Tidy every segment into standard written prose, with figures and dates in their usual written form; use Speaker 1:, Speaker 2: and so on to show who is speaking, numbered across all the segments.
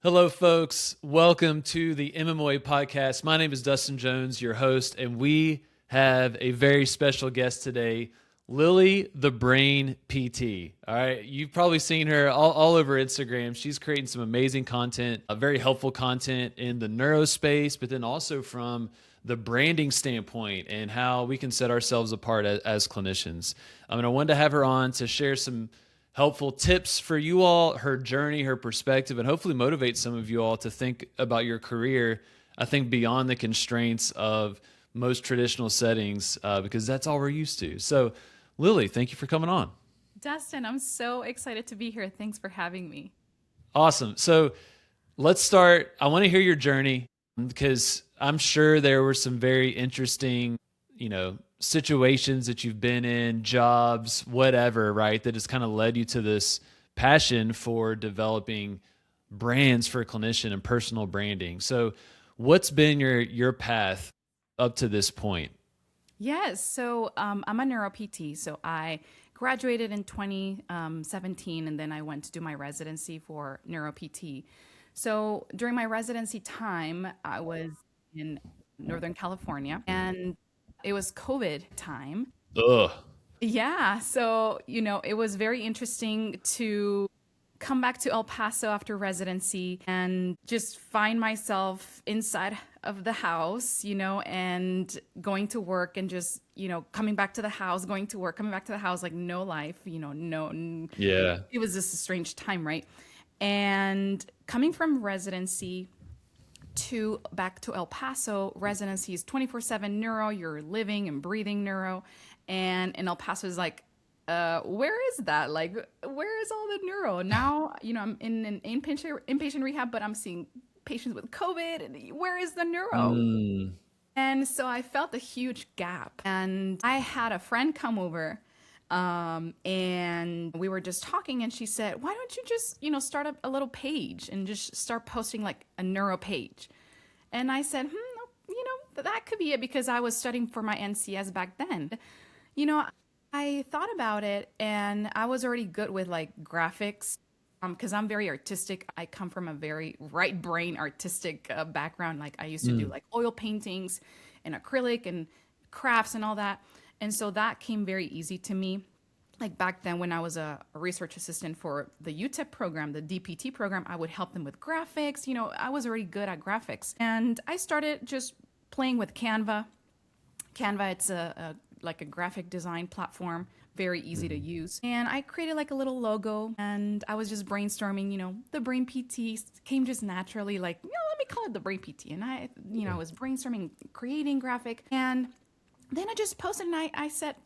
Speaker 1: Hello, folks. Welcome to the MMOA podcast. My name is Dustin Jones, your host, and we have a very special guest today, Lily the Brain PT. All right. You've probably seen her all over Instagram. She's creating some amazing content, very helpful content in the neuro space, but then also from the branding standpoint and how we can set ourselves apart as clinicians. I wanted to have her on to share some helpful tips for you all, her journey, her perspective, and hopefully motivate some of you all to think about your career, I think, beyond the constraints of most traditional settings, because that's all we're used to. So, Lily, thank you for coming on.
Speaker 2: Dustin, I'm so excited to be here. Thanks for having me.
Speaker 1: Awesome. So let's start. I want to hear your journey because I'm sure there were some very interesting, situations that you've been in, jobs, whatever, right? That has kind of led you to this passion for developing brands for a clinician and personal branding. So what's been your path up to this point?
Speaker 2: Yes, so I'm a neuro PT. So I graduated in 2017, and then I went to do my residency for neuro PT. So during my residency time, I was in Northern California, and it was COVID time.
Speaker 1: Ugh.
Speaker 2: Yeah, so it was very interesting to come back to El Paso after residency and just find myself inside of the house, and going to work and just, coming back to the house, going to work, coming back to the house, like no life, no.
Speaker 1: Yeah.
Speaker 2: It was just a strange time, right? And coming from residency to back to El Paso, residency is 24/7 neuro, you're living and breathing neuro. And in El Paso is like, where is that? Like, where is all the neuro? Now, I'm in an inpatient rehab, but I'm seeing patients with COVID. And where is the neuro?
Speaker 1: Mm.
Speaker 2: And so I felt a huge gap. And I had a friend come over, and we were just talking, and she said, why don't you just, start up a little page and just start posting like a neuro page? And I said, that could be it, because I was studying for my NCS back then. I thought about it, and I was already good with like graphics, because I'm very artistic. I come from a very right brain artistic background. Like I used to do like oil paintings and acrylic and crafts and all that. And so that came very easy to me. Like back then when I was a research assistant for the UTEP program, the DPT program, I would help them with graphics. I was already good at graphics. And I started just playing with Canva. Canva, it's like a graphic design platform, very easy to use. And I created like a little logo, and I was just brainstorming, the Brain PT came just naturally, like, let me call it the Brain PT. And I was brainstorming, creating graphic. And then I just posted, and I said,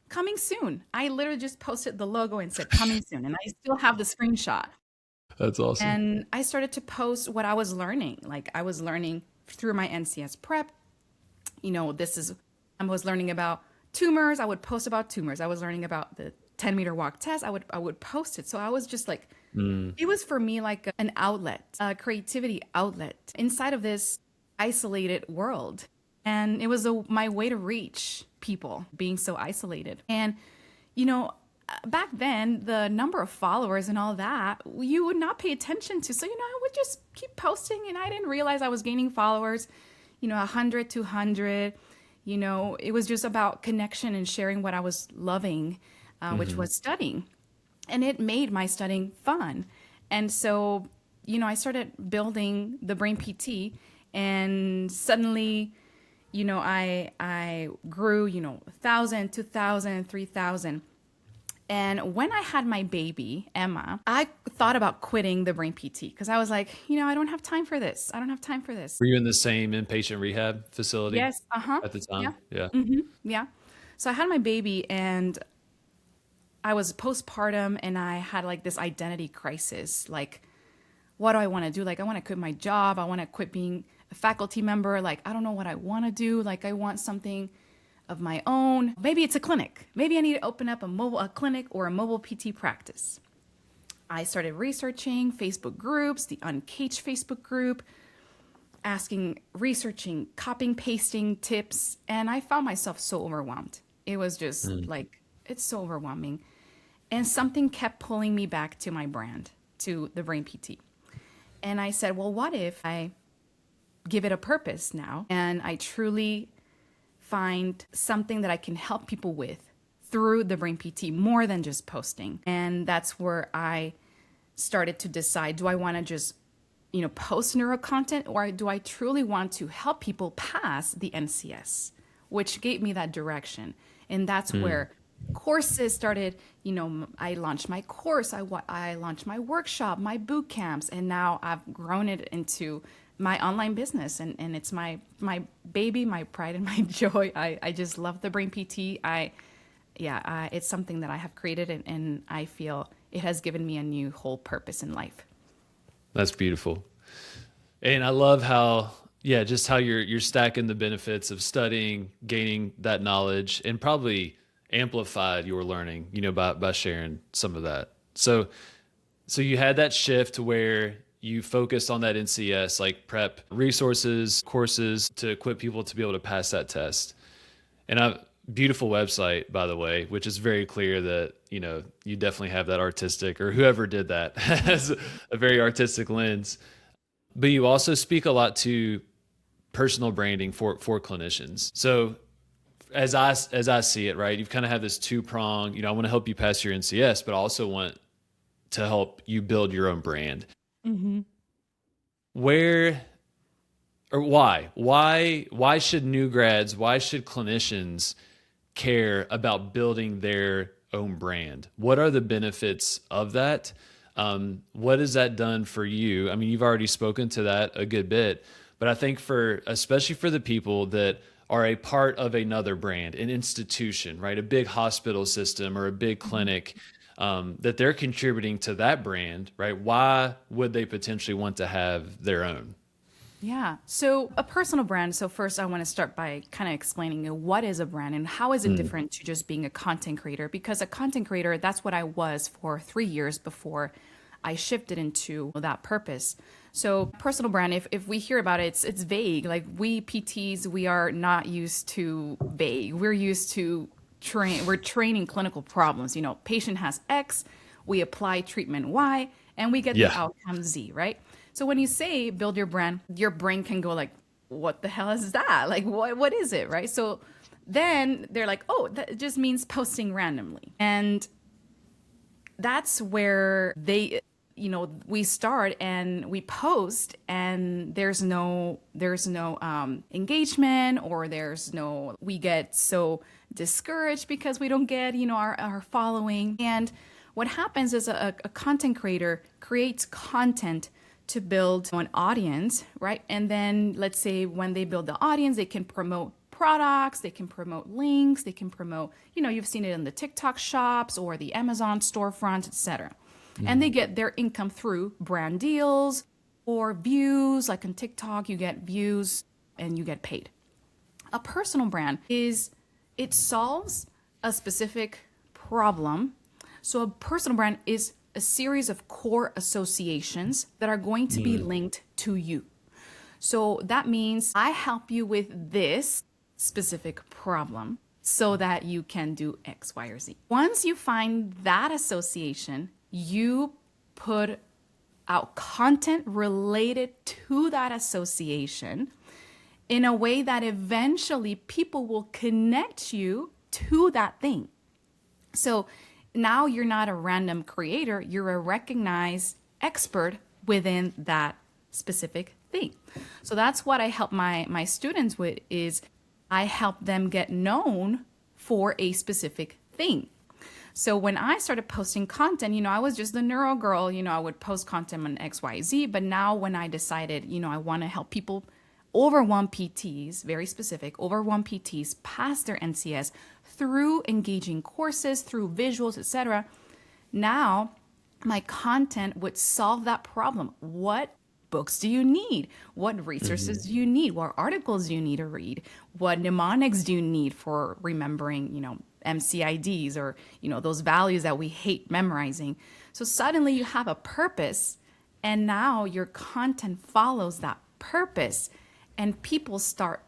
Speaker 2: coming soon. I literally just posted the logo and said coming soon. And I still have the screenshot.
Speaker 1: That's awesome.
Speaker 2: And I started to post what I was learning. Like I was learning through my NCS prep. I was learning about tumors. I would post about tumors. I was learning about the 10-meter walk test. I would post it. So I was just like, it was for me like an outlet, a creativity outlet inside of this isolated world. And it was my way to reach people being so isolated. And, back then, the number of followers and all that, you would not pay attention to. So, I would just keep posting, and I didn't realize I was gaining followers, 100, 200. It was just about connection and sharing what I was loving, which was studying. And it made my studying fun. And so, I started building the Brain PT, and suddenly, I grew, 1,000, 2,000, 3,000. And when I had my baby, Emma, I thought about quitting the Brain PT because I was like, I don't have time for this. I don't have time for this.
Speaker 1: Were you in the same inpatient rehab facility?
Speaker 2: Yes.
Speaker 1: At the time?
Speaker 2: Yeah.
Speaker 1: Yeah.
Speaker 2: Yeah. So I had my baby, and I was postpartum, and I had like this identity crisis. Like, what do I want to do? Like, I want to quit my job. I want to quit being a faculty member. Like, I don't know what I want to do. Like, I want something of my own. Maybe it's a clinic. Maybe I need to open up a clinic or a mobile PT practice. I started researching Facebook groups, the Uncaged Facebook group, researching, copying, pasting tips, and I found myself so overwhelmed. It was just like, it's so overwhelming. And something kept pulling me back to my brand, to the Brain PT. And I said, well, what if I give it a purpose now and I truly find something that I can help people with through the Brain PT more than just posting? And that's where I started to decide, do I want to just, post neuro content, or do I truly want to help people pass the NCS, which gave me that direction. And that's where courses started. I launched my course, I launched my workshop, my boot camps, and now I've grown it into my online business, and it's my baby, my pride and my joy. I just love the Brain PT. It's something that I have created, and I feel it has given me a new whole purpose in life.
Speaker 1: That's beautiful. And I love how, just how you're stacking the benefits of studying, gaining that knowledge, and probably amplified your learning, by sharing some of that. So you had that shift where you focused on that NCS, like prep resources, courses to equip people to be able to pass that test. And a beautiful website, by the way, which is very clear that, you definitely have that artistic, or whoever did that has a very artistic lens. But you also speak a lot to personal branding for clinicians. So as I see it, right, you've kind of had this two-prong, I want to help you pass your NCS, but I also want to help you build your own brand.
Speaker 2: Mm-hmm.
Speaker 1: Where or why should new grads, why should clinicians care about building their own brand? What are the benefits of that? What has that done for you? I mean, you've already spoken to that a good bit, but I think especially for the people that are a part of another brand, an institution, right? A big hospital system or a big clinic, that they're contributing to that brand, right? Why would they potentially want to have their own?
Speaker 2: Yeah. So a personal brand. So first I want to start by kind of explaining what is a brand and how is it different to just being a content creator? Because a content creator, that's what I was for 3 years before I shifted into that purpose. So personal brand, if we hear about it, it's vague. Like we PTs, we are not used to vague. We're used to we're training clinical problems. Patient has X, we apply treatment Y, and we get the outcome Z, right? So when you say build your brand, your brain can go like, what the hell is that? Like, what is it, right? So then they're like, oh, that just means posting randomly. And that's where we start and we post and there's no engagement, or we get so discouraged because we don't get, our following. And what happens is a content creator creates content to build an audience, right? And then let's say when they build the audience, they can promote products, they can promote links, they can promote, you've seen it in the TikTok shops or the Amazon storefronts, etc. And they get their income through brand deals or views. Like on TikTok, you get views and you get paid. A personal brand it solves a specific problem. So a personal brand is a series of core associations that are going to be linked to you. So that means I help you with this specific problem so that you can do X, Y, or Z. Once you find that association, you put out content related to that association in a way that eventually people will connect you to that thing. So now you're not a random creator, you're a recognized expert within that specific thing. So that's what I help my students with, is I help them get known for a specific thing. So when I started posting content, I was just the neuro girl, I would post content on XYZ. But now when I decided, I want to help people, over 1 PTs, very specific, over 1 PTs pass their NCS through engaging courses, through visuals, etc. Now my content would solve that problem. What books do you need? What resources do you need? What articles do you need to read? What mnemonics do you need for remembering, MCIDs or, those values that we hate memorizing? So suddenly you have a purpose, and now your content follows that purpose, and people start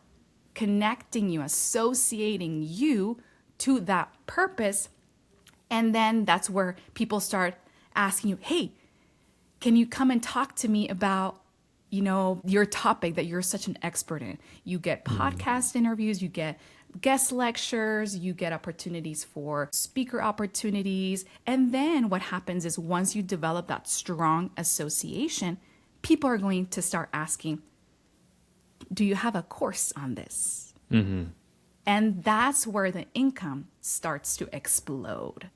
Speaker 2: connecting you, associating you to that purpose. And then that's where people start asking you, hey, can you come and talk to me about, your topic that you're such an expert in? You get podcast interviews, you get guest lectures, you get opportunities for speaker opportunities. And then what happens is once you develop that strong association, people are going to start asking, do you have a course on this? And that's where the income starts to explode.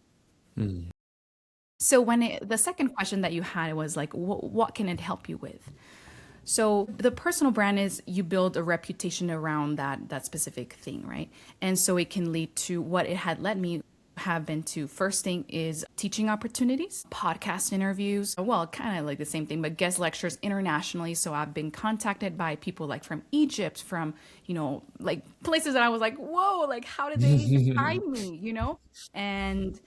Speaker 2: So the second question that you had was like, what can it help you with? So the personal brand is you build a reputation around that specific thing, right? And so it can lead to what it had led me have been to. First thing is teaching opportunities, podcast interviews, well, kind of like the same thing, but guest lectures internationally. So I've been contacted by people like from Egypt, from, like places that I was like, whoa, like how did they find me, And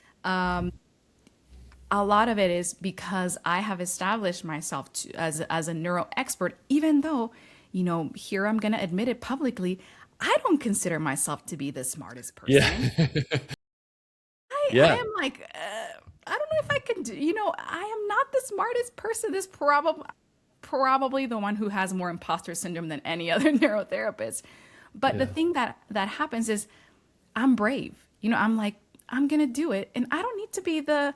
Speaker 2: a lot of it is because I have established myself as a neuro expert, even though, here I'm going to admit it publicly, I don't consider myself to be the smartest person.
Speaker 1: Yeah.
Speaker 2: I
Speaker 1: Yeah.
Speaker 2: am like, I don't know if I can do, I am not the smartest person. This probably the one who has more imposter syndrome than any other neurotherapist. But the thing that happens is I'm brave. I'm like, I'm going to do it. And I don't need to be the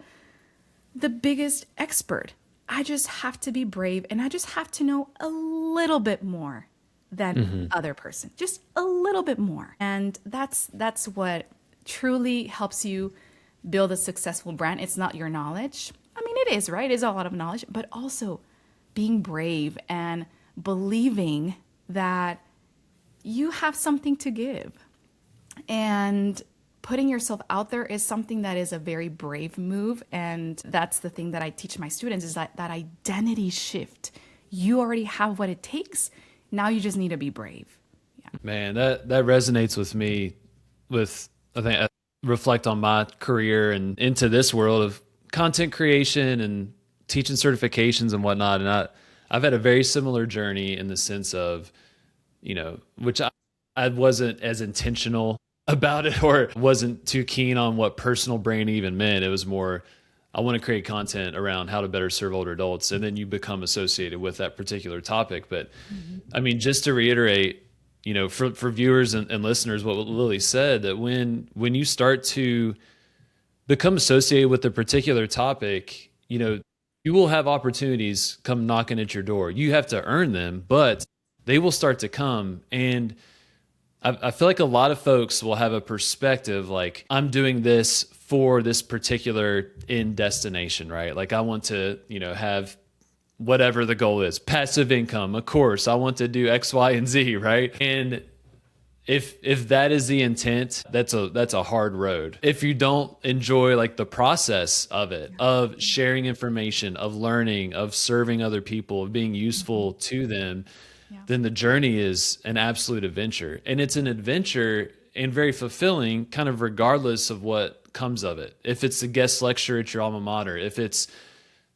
Speaker 2: biggest expert. I just have to be brave, and I just have to know a little bit more than other person, just a little bit more. And that's what truly helps you build a successful brand. It's not your knowledge. I mean, it is, right? It is a lot of knowledge, but also being brave and believing that you have something to give. And putting yourself out there is something that is a very brave move. And that's the thing that I teach my students is that identity shift. You already have what it takes. Now you just need to be brave. Yeah.
Speaker 1: Man, that resonates with me I think I reflect on my career and into this world of content creation and teaching certifications and whatnot. And I've had a very similar journey in the sense of, which I wasn't as intentional about it or wasn't too keen on what personal brand even meant. It was more, I want to create content around how to better serve older adults. And then you become associated with that particular topic. But I mean, just to reiterate, for viewers and listeners, what Lily said, that when you start to become associated with a particular topic, you will have opportunities come knocking at your door. You have to earn them, but they will start to come. And I feel like a lot of folks will have a perspective like, I'm doing this for this particular end destination, right? Like I want to, have whatever the goal is, passive income, of course, I want to do X, Y, and Z, right? And if that is the intent, that's a hard road. If you don't enjoy like the process of it, of sharing information, of learning, of serving other people, of being useful to them, then the journey is an absolute adventure. And it's an adventure and very fulfilling kind of regardless of what comes of it. If it's a guest lecture at your alma mater, if it's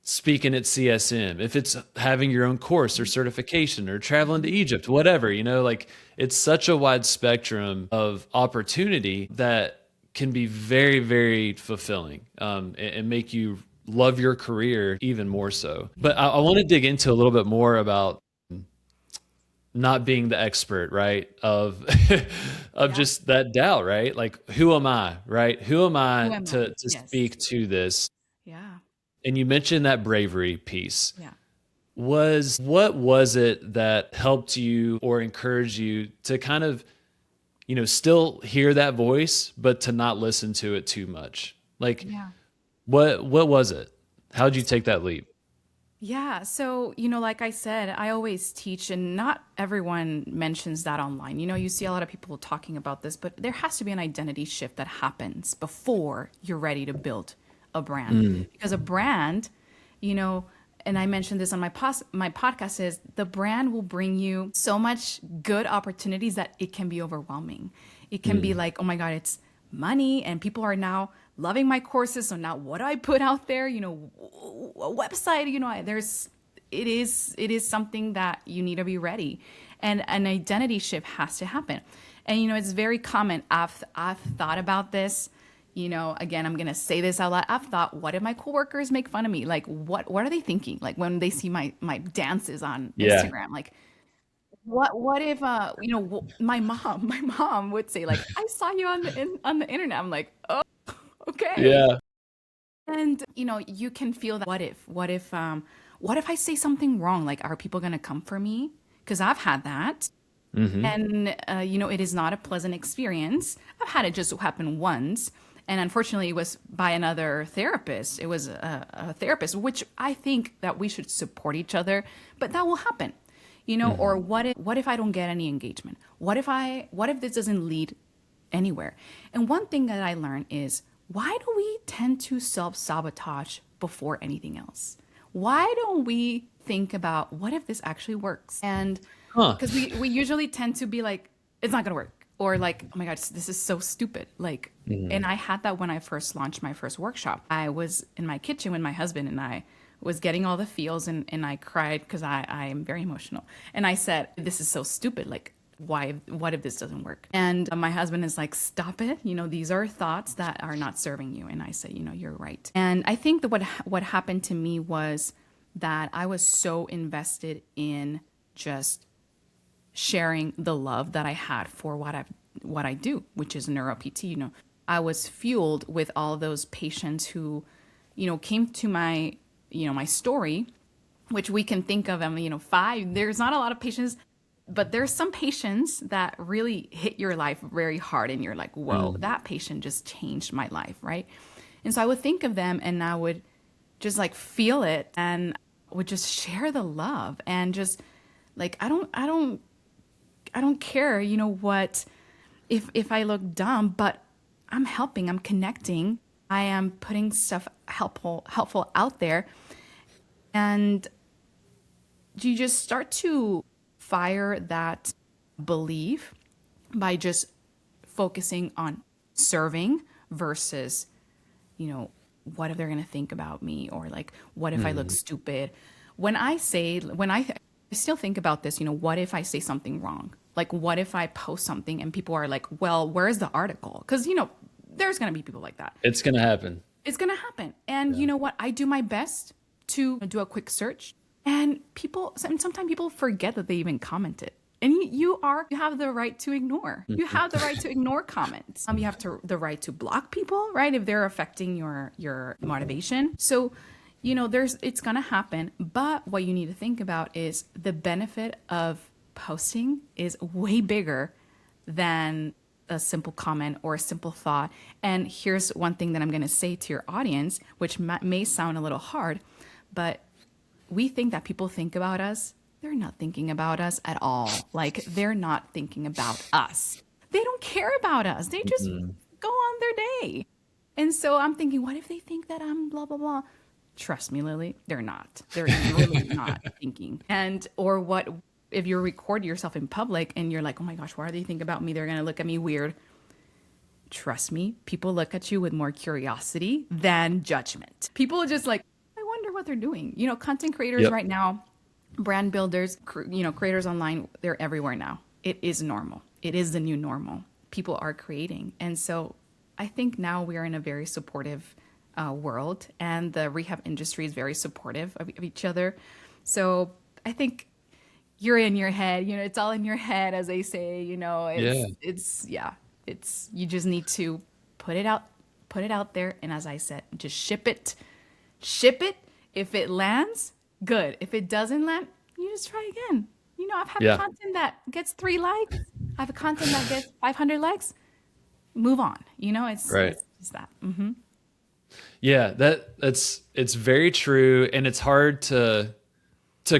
Speaker 1: speaking at CSM, if it's having your own course or certification or traveling to Egypt, whatever, like it's such a wide spectrum of opportunity that can be very, very fulfilling and make you love your career even more so. But I want to dig into a little bit more about not being the expert, right? Of just that doubt, right? Like, who am I, right? Who am I to speak to this?
Speaker 2: Yeah.
Speaker 1: And you mentioned that bravery piece.
Speaker 2: Yeah.
Speaker 1: What was it that helped you or encouraged you to kind of, still hear that voice, but to not listen to it too much? Like, what was it? How'd you take that leap?
Speaker 2: Yeah. So, like I said, I always teach, and not everyone mentions that online. You see a lot of people talking about this, but there has to be an identity shift that happens before you're ready to build a brand. Because a brand, and I mentioned this on my podcast, is the brand will bring you so much good opportunities that it can be overwhelming. It can be like, oh my God, it's money and people are now loving my courses. So now what do I put out there? A website, it is something that you need to be ready. And an identity shift has to happen. And, it's very common. I've thought about this, Again, I'm gonna say this out loud. I've thought, what if my coworkers make fun of me? Like, what are they thinking? Like when they see my dances on
Speaker 1: Yeah.
Speaker 2: Instagram, like what if my mom my mom would say like, I saw you on the internet. I'm like, oh, okay.
Speaker 1: Yeah.
Speaker 2: And you can feel that. What if I say something wrong? Like, are people gonna come for me? Because I've had that.
Speaker 1: Hmm.
Speaker 2: And, it is not a pleasant experience. I've had it just happen once. And unfortunately, it was by another therapist. It was a therapist, which I think that we should support each other, but that will happen. Or
Speaker 1: Hmm.
Speaker 2: what if I don't get any engagement? What if this doesn't lead anywhere? And one thing that I learned is, why do we tend to self-sabotage before anything else? Why don't we think about, what if this actually works? And
Speaker 1: Huh.
Speaker 2: because we usually tend to be like, it's not gonna work, or like, oh my god, this is so stupid. Like,
Speaker 1: Hmm.
Speaker 2: and I had that when I first launched my first workshop. I was in my kitchen with my husband, and I was getting all the feels, and I cried because I am very emotional, and I said, this is so stupid. Like, what if this doesn't work? And my husband is like, stop it, these are thoughts that are not serving you. And I said, you're right. And I think that what happened to me was that I was so invested in just sharing the love that I had for what I do, which is neuro PT. I was fueled with all those patients who, came to my story, which we can think of them, five. There's not a lot of patients, but there's some patients that really hit your life very hard, and you're like, whoa,
Speaker 1: Mm.
Speaker 2: that patient just changed my life, right? And so I would think of them, and I would just like feel it, and would just share the love, and just like, I don't care, what, if I look dumb, but I'm helping, I'm connecting, I am putting stuff helpful out there. And you just start to fire that belief by just focusing on serving versus, you know, what if they're going to think about me, or like, what if I look
Speaker 1: Mm.
Speaker 2: stupid? When I still think about this, what if I say something wrong? Like, what if I post something and people are like, well, where's the article? Because, there's going to be people like that.
Speaker 1: It's gonna happen.
Speaker 2: It's going to happen. And
Speaker 1: Yeah.
Speaker 2: you know what? I do my best to do a quick search. And sometimes people forget that they even commented. And you have the right to ignore. You have the right to ignore comments. You have the right to block people, right? If they're affecting your motivation. So, it's gonna happen. But what you need to think about is the benefit of posting is way bigger than a simple comment or a simple thought. And here's one thing that I'm going to say to your audience, which may sound a little hard, but we think that people think about us. They're not thinking about us at all. Like, they're not thinking about us. They don't care about us. They just
Speaker 1: Mhm.
Speaker 2: go on their day. And so I'm thinking, what if they think that I'm blah, blah, blah? Trust me, Lily, they're not. They're really not thinking. And, or what if you record yourself in public and you're like, oh my gosh, what do they think about me? They're going to look at me weird. Trust me, people look at you with more curiosity than judgment. People are just like, I wonder what they're doing. Content creators
Speaker 1: Yep.
Speaker 2: right now, brand builders, creators online, they're everywhere now. It is normal. It is the new normal. People are creating. And so I think now we are in a very supportive world, and the rehab industry is very supportive of each other. So I think you're in your head, it's all in your head, as they say,
Speaker 1: Yeah.
Speaker 2: yeah, you just need to put it out, put it out there. And as I said, just ship it. If it lands, good. If it doesn't land, you just try again. I've had
Speaker 1: Yeah.
Speaker 2: content that gets 3 likes. I have a content that gets 500 likes. Move on.
Speaker 1: Right.
Speaker 2: It's just that. Hmm.
Speaker 1: Yeah. It's very true, and it's hard to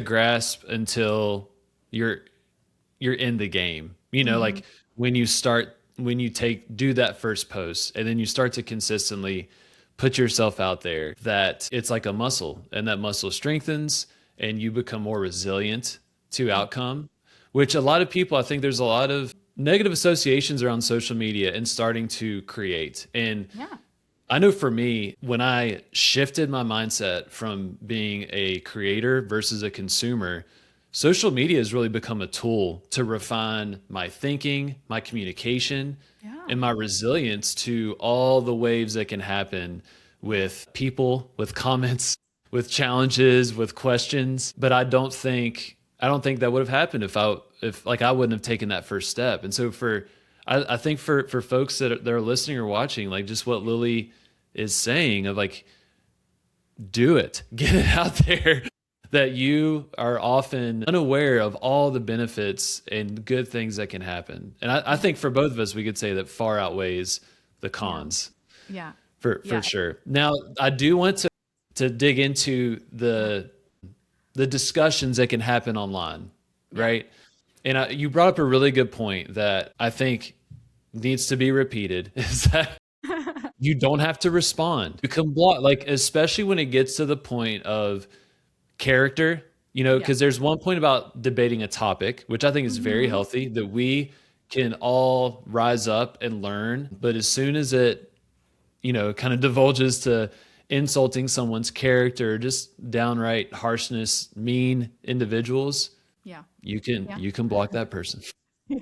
Speaker 1: grasp until you're you're in the game.
Speaker 2: Hmm.
Speaker 1: Like when you do that first post, and then you start to consistently put yourself out there, that it's like a muscle, and that muscle strengthens, and you become more resilient to
Speaker 2: Yeah.
Speaker 1: outcome, which a lot of people, I think there's a lot of negative associations around social media and starting to create. And
Speaker 2: Yeah.
Speaker 1: I know for me, when I shifted my mindset from being a creator versus a consumer social media has really become a tool to refine my thinking, my communication,
Speaker 2: Yeah.
Speaker 1: and my resilience to all the waves that can happen with people, with comments, with challenges, with questions. But I don't think that would have happened if like I wouldn't have taken that first step. And so I think for folks that are listening or watching, like just what Lily is saying of like, do it, get it out there, that you are often unaware of all the benefits and good things that can happen. And I think for both of us, we could say that far outweighs the
Speaker 2: Yeah.
Speaker 1: cons
Speaker 2: Yeah.
Speaker 1: for
Speaker 2: Yeah.
Speaker 1: sure. Now, I do want to dig into the discussions that can happen online,
Speaker 2: Yeah.
Speaker 1: right? And you brought up a really good point that I think needs to be repeated is that you don't have to respond. You can block, like, especially when it gets to the point of character,
Speaker 2: Yeah.
Speaker 1: because there's one point about debating a topic, which I think is very
Speaker 2: Hmm.
Speaker 1: healthy, that we can all rise up and learn. But as soon as it, kind of divulges to insulting someone's character, just downright harshness, mean individuals,
Speaker 2: Yeah.
Speaker 1: you can
Speaker 2: Yeah.
Speaker 1: you can block that person,
Speaker 2: Yeah.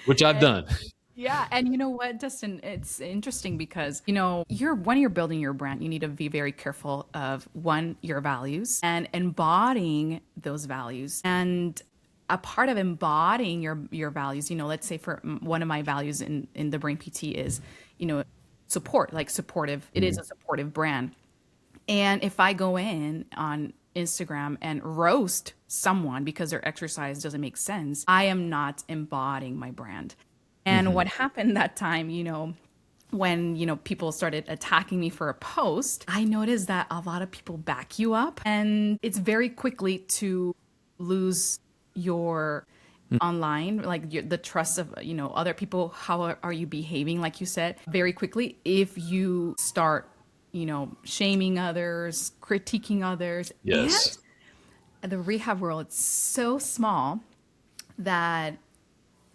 Speaker 1: which I've done.
Speaker 2: Yeah, and you know what, Dustin, it's interesting because, you're when you're building your brand, you need to be very careful of one, your values and embodying those values. And a part of embodying your values, let's say for one of my values in the Brain PT is, support, like supportive. It is a supportive brand. And if I go in on Instagram and roast someone because their exercise doesn't make sense, I am not embodying my brand. And what happened that time, when, people started attacking me for a post, I noticed that a lot of people back you up and it's very quickly to lose your online, like the trust of, other people. How are you behaving? Like you said, very quickly, if you start, shaming others, critiquing others.
Speaker 1: Yes.
Speaker 2: And the rehab world, it's so small that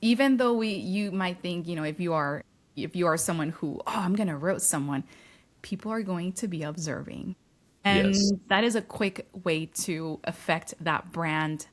Speaker 2: even though you might think, if you are someone who, I'm going to roast someone, people are going to be observing. And
Speaker 1: Yes.
Speaker 2: that is a quick way to affect that brand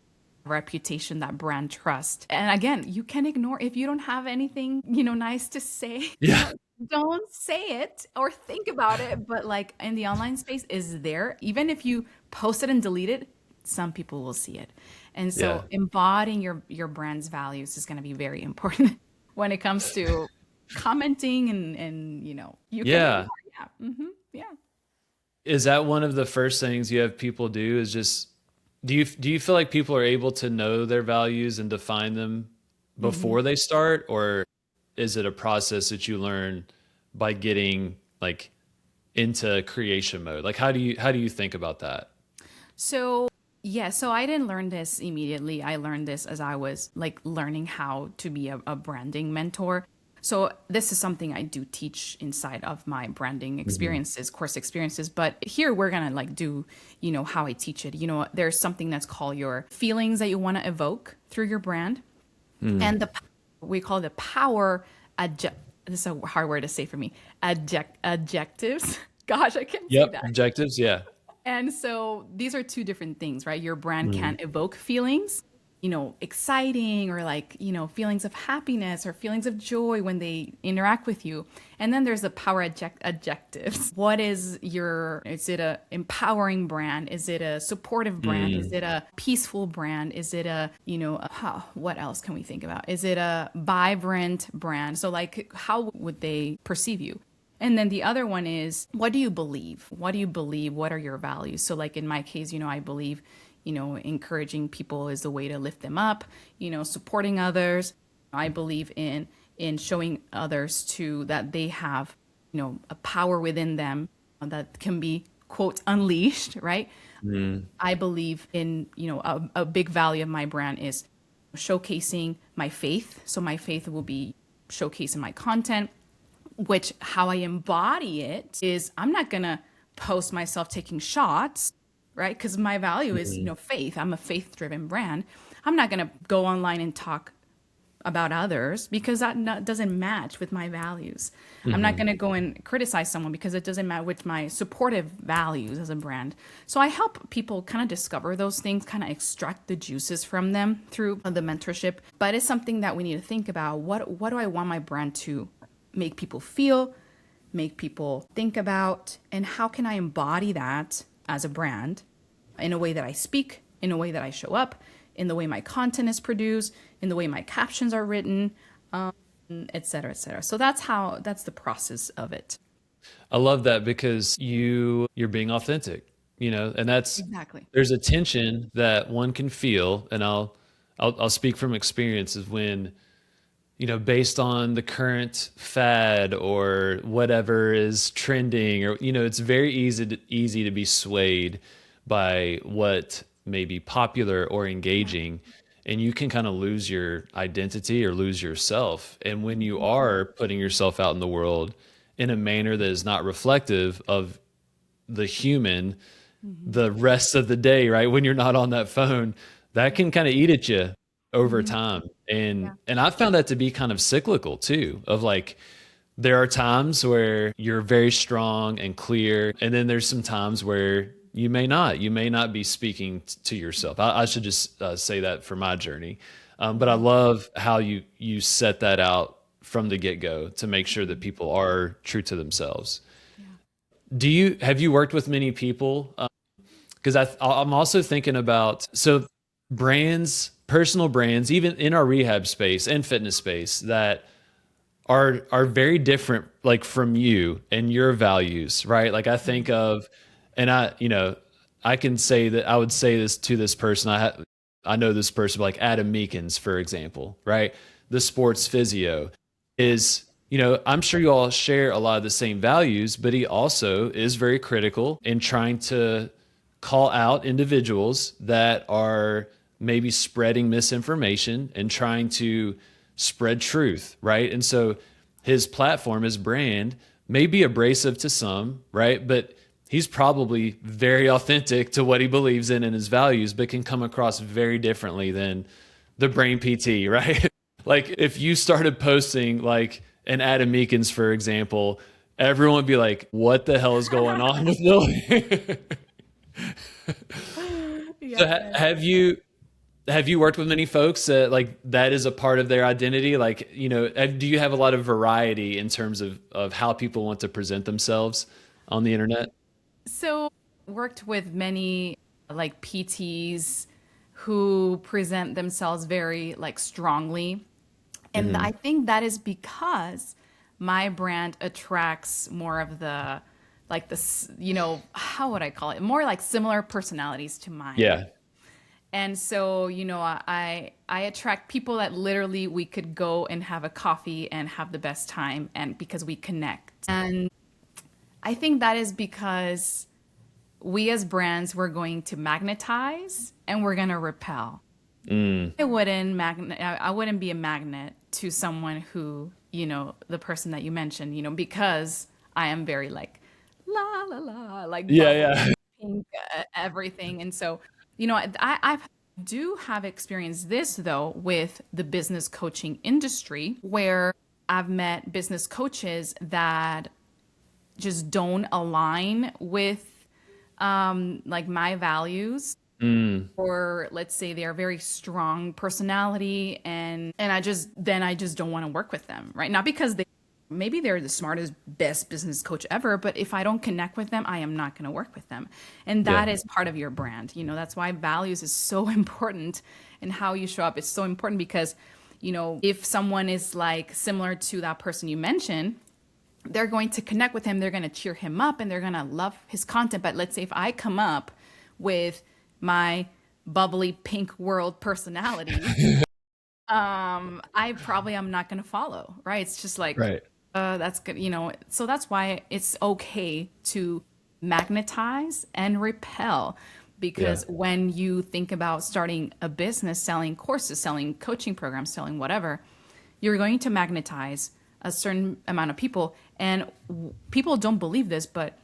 Speaker 2: reputation, that brand trust. And again, you can ignore if you don't have anything, nice to say.
Speaker 1: Yeah.
Speaker 2: Don't say it or think about it. But like in the online space is there, even if you post it and delete it, some people will see it. And
Speaker 1: Yeah.
Speaker 2: so embodying your brand's values is going to be very important when it comes to commenting and you can
Speaker 1: Yeah.
Speaker 2: ignore. Yeah. Yeah.
Speaker 1: Is that one of the first things you have people do is just do you feel like people are able to know their values and define them
Speaker 2: Hmm.
Speaker 1: before they start, or is it a process that you learn by getting like into creation mode? Like how do you think about that?
Speaker 2: So, yeah, so I didn't learn this immediately. I learned this as I was like learning how to be a branding mentor. So, this is something I do teach inside of my branding
Speaker 1: Hmm.
Speaker 2: experiences, course experiences. But here we're going to like do, how I teach it. There's something that's called your feelings that you want to evoke through your brand.
Speaker 1: Mm.
Speaker 2: And we call it the power adject. This is a hard word to say for me. Adjectives. Gosh, I can't say
Speaker 1: Yep.
Speaker 2: that.
Speaker 1: Objectives. Yeah.
Speaker 2: And so these are two different things, right? Your brand can
Speaker 1: Mm.
Speaker 2: evoke feelings, exciting or like, feelings of happiness or feelings of joy when they interact with you. And then there's the power adjectives. Is it a empowering brand? Is it a supportive brand? Is
Speaker 1: Mm.
Speaker 2: it a peaceful brand? Is it what else can we think about? Is it a vibrant brand? So like, how would they perceive you? And then the other one is, what do you believe? What do you believe? What are your values? So, like in my case, I believe, encouraging people is the way to lift them up, supporting others. I believe in showing others too that they have, a power within them that can be, quote, unleashed, right?
Speaker 1: Mm.
Speaker 2: I believe in, a big value of my brand is showcasing my faith. So my faith will be showcasing my content, which how I embody it is I'm not going to post myself taking shots, right? Because my value is,
Speaker 1: Mm.
Speaker 2: faith. I'm a faith driven brand. I'm not going to go online and talk about others because doesn't match with my values. I'm not
Speaker 1: Hmm.
Speaker 2: going to go and criticize someone because it doesn't match with my supportive values as a brand. So I help people kind of discover those things, kind of extract the juices from them through the mentorship. But it's something that we need to think about. What do I want my brand to make people feel, make people think about, and how can I embody that as a brand in a way that I speak, in a way that I show up, in the way my content is produced, in the way my captions are written, et cetera, et cetera. So that's the process of it.
Speaker 1: I love that because you're being authentic, and
Speaker 2: Exactly.
Speaker 1: there's a tension that one can feel, and I'll speak from experiences when, based on the current fad or whatever is trending, or it's very easy to be swayed by what may be popular or
Speaker 2: Yeah.
Speaker 1: engaging, and you can kind of lose your identity or lose yourself. And when you are putting yourself out in the world in a manner that is not reflective of the human
Speaker 2: Hmm.
Speaker 1: the rest of the day, right? When you're not on that phone, that
Speaker 2: Yeah.
Speaker 1: can kind of eat at you over
Speaker 2: Hmm.
Speaker 1: time. And
Speaker 2: Yeah.
Speaker 1: and I found that to be kind of cyclical too, of like there are times where you're very strong and clear, and then there's some times where you may not be speaking to yourself. I should just say that for my journey. But I love how you set that out from the get-go to make sure that people are true to themselves.
Speaker 2: Yeah.
Speaker 1: Have you worked with many people? Because I'm also thinking about, so personal brands, even in our rehab space and fitness space, that are very different, like from you and your values, right? Like I think of, and I can say that I would say this to this person. I know this person, like Adam Meekins, for example, right? The sports physio is, I'm sure you all share a lot of the same values, but he also is very critical in trying to call out individuals that are maybe spreading misinformation and trying to spread truth, right? And so his platform, his brand may be abrasive to some, right? But he's probably very authentic to what he believes in and his values, but can come across very differently than the brain PT, right? Like if you started posting like an Adam Meekins, for example, everyone would be like, what the hell is going on with Lily? So
Speaker 2: Yeah. Yeah.
Speaker 1: have you worked with many folks that like that is a part of their identity? Like, do you have a lot of variety in terms of how people want to present themselves on the internet?
Speaker 2: So worked with many like PTs who present themselves very like strongly. And
Speaker 1: Hmm.
Speaker 2: I think that is because my brand attracts more of the like this, how would I call it? More like similar personalities to mine.
Speaker 1: Yeah.
Speaker 2: And so, I attract people that literally we could go and have a coffee and have the best time and because we connect. And I think that is because we as brands we're going to magnetize and we're going to repel.
Speaker 1: Mm.
Speaker 2: I wouldn't be a magnet to someone who, the person that you mentioned, because I am very like la la la, like
Speaker 1: Yeah,
Speaker 2: bubbly,
Speaker 1: yeah.
Speaker 2: pink, everything. And so, I do have experienced this though with the business coaching industry where I've met business coaches that just don't align with like my values,
Speaker 1: Mm.
Speaker 2: or let's say they are very strong personality, and I just don't want to work with them, right? Not because maybe they're the smartest best business coach ever, but if I don't connect with them I am not going to work with them. And
Speaker 1: Yeah.
Speaker 2: that is part of your brand. That's why values is so important, and how you show up is so important because if someone is like similar to that person you mentioned, they're going to connect with him, they're going to cheer him up, and they're going to love his content. But let's say if I come up with my bubbly pink world personality, I probably am not going to follow, right? It's just like,
Speaker 1: Right.
Speaker 2: that's good, So that's why it's okay to magnetize and repel.
Speaker 1: Yeah.
Speaker 2: Because when you think about starting a business, selling courses, selling coaching programs, selling whatever, you're going to magnetize a certain amount of people. And people don't believe this, but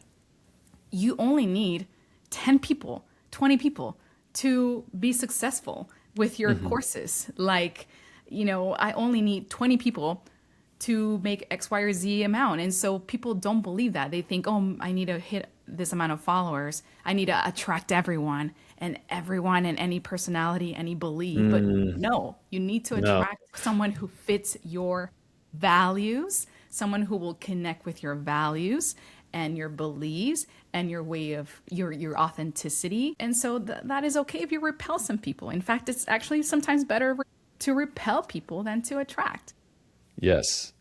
Speaker 2: you only need 10 people, 20 people to be successful with your
Speaker 1: Hmm.
Speaker 2: courses. Like, I only need 20 people to make X, Y, or Z amount. And so people don't believe that. They think, oh, I need to hit this amount of followers. I need to attract everyone and any personality, any belief. But no, you need to
Speaker 1: No.
Speaker 2: attract someone who fits your values, someone who will connect with your values and your beliefs and your way of your authenticity. And so that is okay if you repel some people. In fact, it's actually sometimes better to repel people than to attract.
Speaker 1: Yes.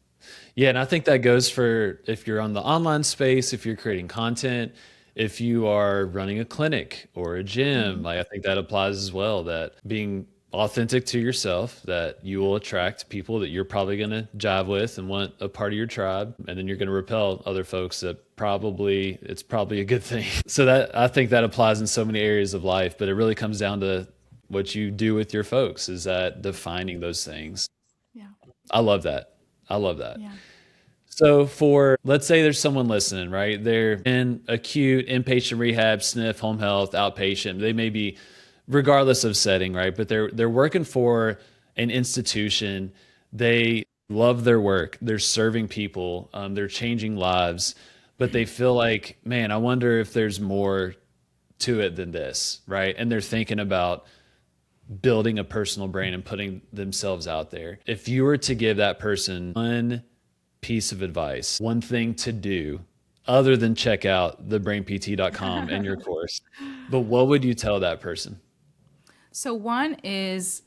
Speaker 1: Yeah, and I think that goes for if you're on the online space, if you're creating content, if you are running a clinic or a gym, like I think that applies as well, that being authentic to yourself, that you will attract people that you're probably going to jive with and want a part of your tribe, and then you're going to repel other folks that it's probably a good thing. So that I think that applies in so many areas of life, but it really comes down to what you do with your folks, is that defining those things.
Speaker 2: Yeah.
Speaker 1: I love that. I love that.
Speaker 2: Yeah.
Speaker 1: So let's say there's someone listening, right? They're in acute inpatient rehab, SNF, home health, outpatient. They may be regardless of setting, right? But they're working for an institution. They love their work. They're serving people. They're changing lives, but they feel like, man, I wonder if there's more to it than this, right? And they're thinking about building a personal brand and putting themselves out there. If you were to give that person one piece of advice, one thing to do other than check out thebrainpt.com and your course, but what would you tell that person?
Speaker 2: So one is,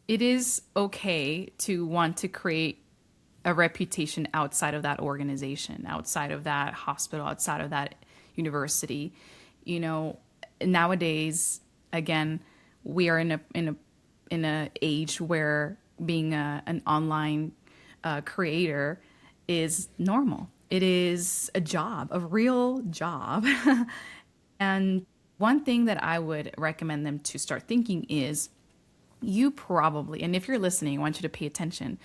Speaker 2: it is okay to want to create a reputation outside of that organization, outside of that hospital, outside of that university. Nowadays, again, we are in a age where being an online creator is normal. It is a job, a real job. And one thing that I would recommend them to start thinking is, you probably, and if you're listening, I want you to pay attention,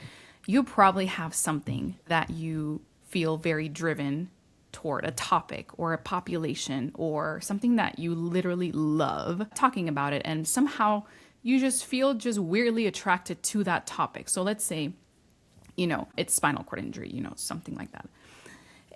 Speaker 2: you probably have something that you feel very driven toward, a topic or a population or something that you literally love talking about it, and somehow you just feel just weirdly attracted to that topic. So let's say, it's spinal cord injury, something like that.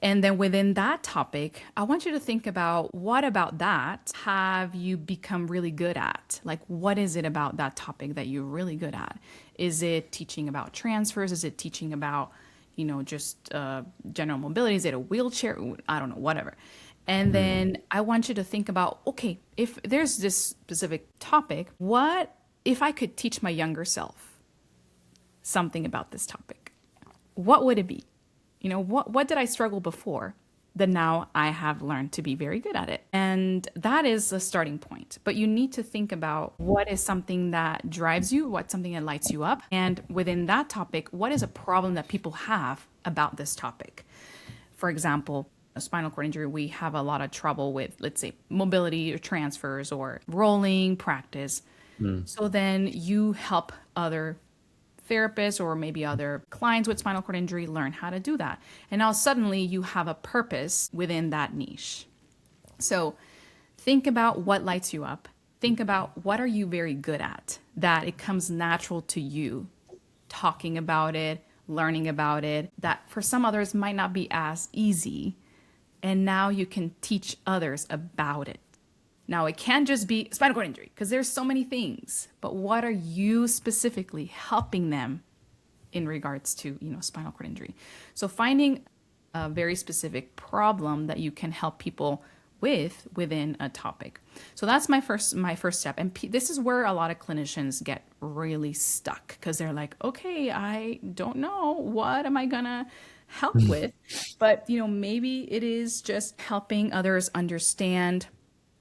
Speaker 2: And then within that topic, I want you to think about, what about that have you become really good at? Like, what is it about that topic that you're really good at? Is it teaching about transfers? Is it teaching about, just general mobility? Is it a wheelchair? I don't know, whatever. And then I want you to think about, okay, if there's this specific topic, what if I could teach my younger self something about this topic? What would it be? What did I struggle before that now I have learned to be very good at it? And that is a starting point. But you need to think about, what is something that drives you? What's something that lights you up? And within that topic, what is a problem that people have about this topic? For example, a spinal cord injury, we have a lot of trouble with, let's say, mobility or transfers or rolling practice. So then you help other therapists or maybe other clients with spinal cord injury learn how to do that. And now suddenly you have a purpose within that niche. So think about what lights you up. Think about, what are you very good at, that it comes natural to you, talking about it, learning about it, that for some others might not be as easy. And now you can teach others about it. Now, it can't just be spinal cord injury, because there's so many things, but what are you specifically helping them in regards to, spinal cord injury? So finding a very specific problem that you can help people within a topic. So that's my first step. And this is where a lot of clinicians get really stuck, because they're like, okay, I don't know, what am I gonna help with? But, maybe it is just helping others understand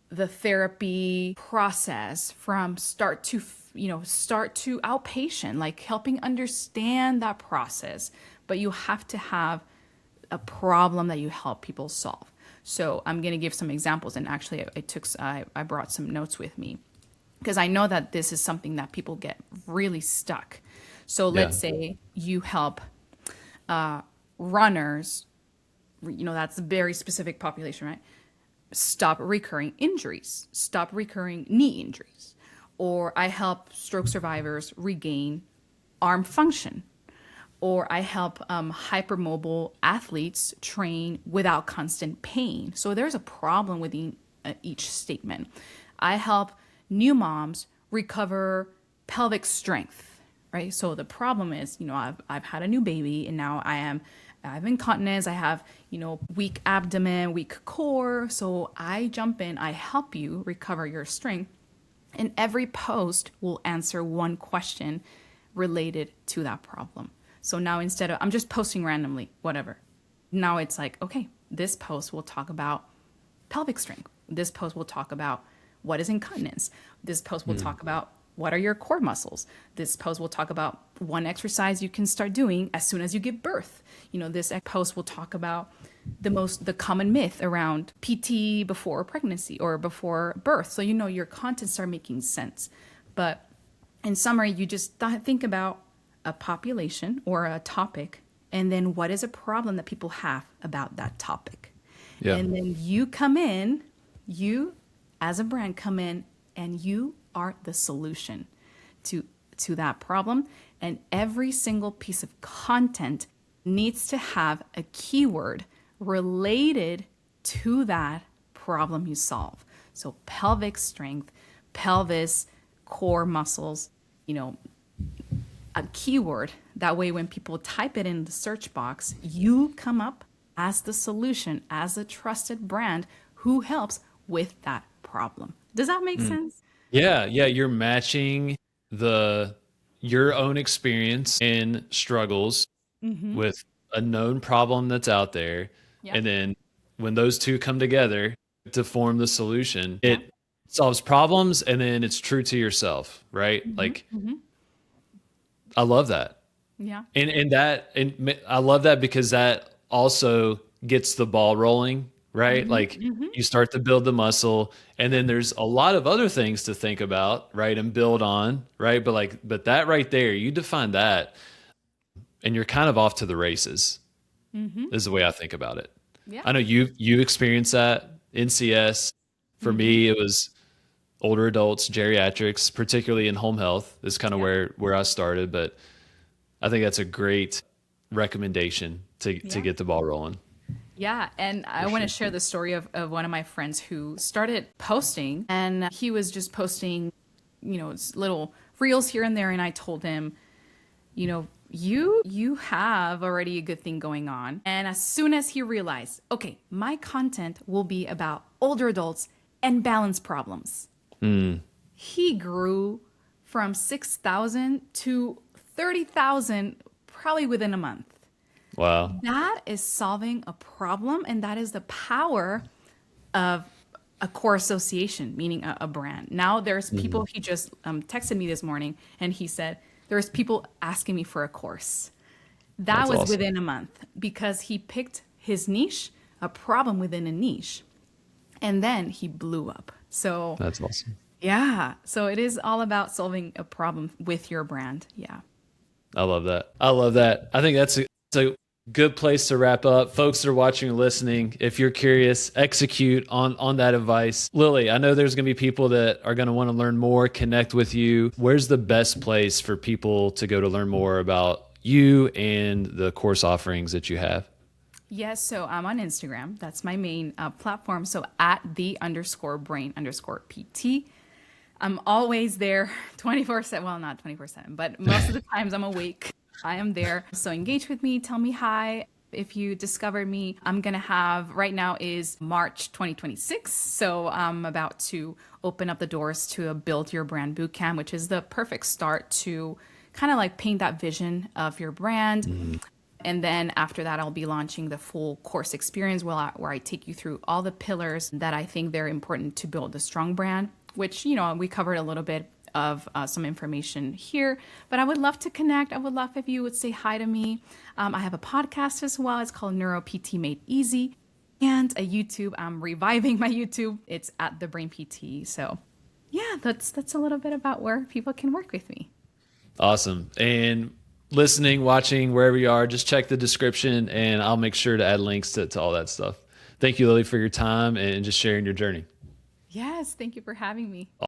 Speaker 2: the therapy process from start to outpatient, like helping understand that process. But you have to have a problem that you help people solve. So I'm going to give some examples, and actually I brought some notes with me, because I know that this is something that people get really stuck. So let's say you help runners, that's a very specific population, right? Stop recurring injuries, stop recurring knee injuries. Or I help stroke survivors regain arm function, or I help hypermobile athletes train without constant pain. So there's a problem with each statement. I help new moms recover pelvic strength, right? So the problem is, I've had a new baby and now I have incontinence, I have, weak abdomen, weak core. So I jump in, I help you recover your strength. And every post will answer one question related to that problem. So now instead of, I'm just posting randomly, whatever. Now it's like, okay, this post will talk about pelvic strength. This post will talk about what is incontinence. This post will talk about what are your core muscles. This post will talk about one exercise you can start doing as soon as you give birth. This post will talk about the common myth around PT before pregnancy or before birth. So your content start making sense. But in summary, you just think about a population or a topic, and then what is a problem that people have about that topic. Yeah. And then you come in, you as a brand come in, and you are the solution to that problem. And every single piece of content needs to have a keyword related to that problem you solve. So pelvic strength, pelvis, core muscles, a keyword. That way, when people type it in the search box, you come up as the solution, as a trusted brand who helps with that problem. Does that make sense?
Speaker 1: Yeah. You're matching your own experience and struggles with a known problem that's out there. Yep. And then when those two come together to form the solution, it solves problems, and then it's true to yourself, right? I love that. Yeah. And I love that because that also gets the ball rolling, right? You start to build the muscle, and then there's a lot of other things to think about, right? And build on, right? But that right there, you define that, and you're kind of off to the races, is the way I think about it. Yeah. I know you experienced that, NCS. For me, it was older adults, geriatrics, particularly in home health is kind of where I started. But I think that's a great recommendation to get the ball rolling.
Speaker 2: Yeah. And I want to share the story of one of my friends who started posting, and he was just posting, little reels here and there. And I told him, you have already a good thing going on. And as soon as he realized, okay, my content will be about older adults and balance problems. He grew from 6,000 to 30,000 probably within a month.
Speaker 1: Wow.
Speaker 2: That is solving a problem, and that is the power of a core association, meaning a brand. Now there's people, he just texted me this morning, and he said, there's people asking me for a course. That's was awesome. Within a month, because he picked his niche, a problem within a niche, and then he blew up. So
Speaker 1: that's awesome.
Speaker 2: Yeah. So it is all about solving a problem with your brand. Yeah.
Speaker 1: I love that. I think that's a good place to wrap up. Folks that are watching and listening, if you're curious, execute on that advice. Lily, I know there's going to be people that are going to want to learn more, connect with you. Where's the best place for people to go to learn more about you and the course offerings that you have?
Speaker 2: Yes, so I'm on Instagram. That's my main platform. So at @the_brain_PT. I'm always there 24/7. Well, not 24/7, but most of the times I'm awake. I am there. So engage with me. Tell me hi. If you discovered me, I'm going to have, right now is March 2026. So I'm about to open up the doors to a Build Your Brand Bootcamp, which is the perfect start to kind of like paint that vision of your brand. And then after that, I'll be launching the full course experience where I take you through all the pillars that I think they're important to build a strong brand, which, we covered a little bit of some information here. But I would love to connect. I would love if you would say hi to me. I have a podcast as well. It's called Neuro PT Made Easy. And a YouTube. I'm reviving my YouTube. It's at The Brain PT. So yeah, that's a little bit about where people can work with me.
Speaker 1: Awesome. And listening, watching, wherever you are, just check the description and I'll make sure to add links to all that stuff. Thank you, Lily, for your time and just sharing your journey.
Speaker 2: Yes, thank you for having me.